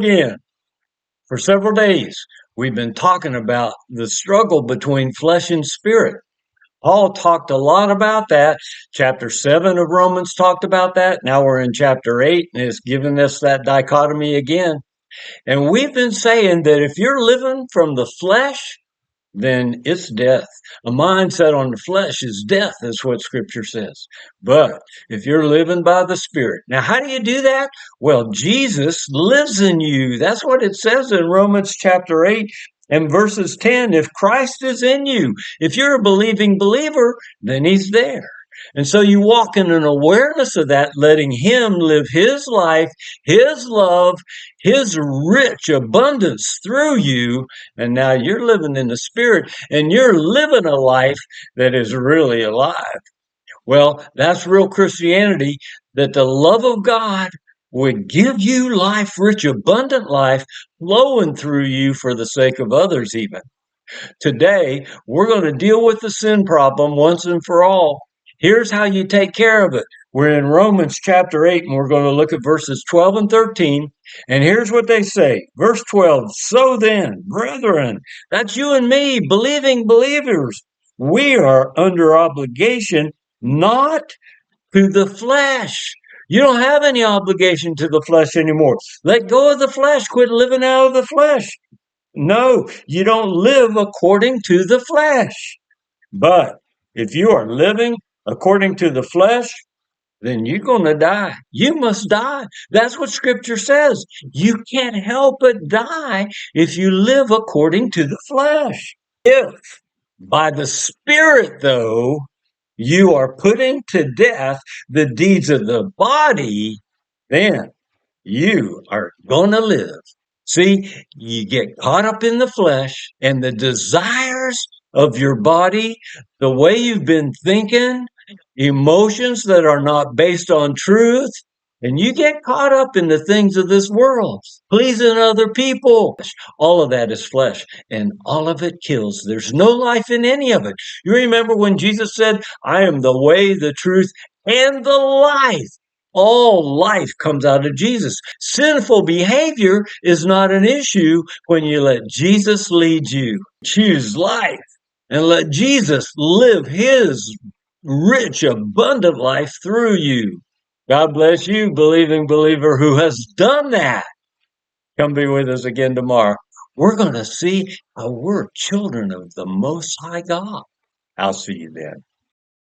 again. For several days, we've been talking about the struggle between flesh and spirit. Paul talked a lot about that. Chapter 7 of Romans talked about that. Now we're in chapter 8, and it's giving us that dichotomy again. And we've been saying that if you're living from the flesh, then it's death. A mindset on the flesh is death, is what Scripture says. But if you're living by the Spirit, now how do you do that? Well, Jesus lives in you. That's what it says in Romans chapter 8 and verses 10. If Christ is in you, if you're a believing believer, then he's there. And so you walk in an awareness of that, letting him live his life, his love, his rich abundance through you. And now you're living in the Spirit, and you're living a life that is really alive. Well, that's real Christianity, that the love of God would give you life, rich, abundant life, flowing through you for the sake of others even. Today, we're going to deal with the sin problem once and for all. Here's how you take care of it. We're in Romans chapter 8, and we're going to look at verses 12 and 13. And here's what they say. Verse 12, so then, brethren, that's you and me, believing believers, we are under obligation not to the flesh. You don't have any obligation to the flesh anymore. Let go of the flesh. Quit living out of the flesh. No, you don't live according to the flesh. But if you are living according to the flesh, then you're going to die. You must die. That's what Scripture says. You can't help but die if you live according to the flesh. If by the Spirit, though, you are putting to death the deeds of the body, then you are going to live. See, you get caught up in the flesh and the desires of your body, the way you've been thinking, emotions that are not based on truth, and you get caught up in the things of this world, pleasing other people. All of that is flesh, and all of it kills. There's no life in any of it. You remember when Jesus said, I am the way, the truth, and the life. All life comes out of Jesus. Sinful behavior is not an issue when you let Jesus lead you. Choose life and let Jesus live his rich, abundant life through you. God bless you, believing believer who has done that. Come be with us again tomorrow. We're going to see how we're children of the Most High God. I'll see you then.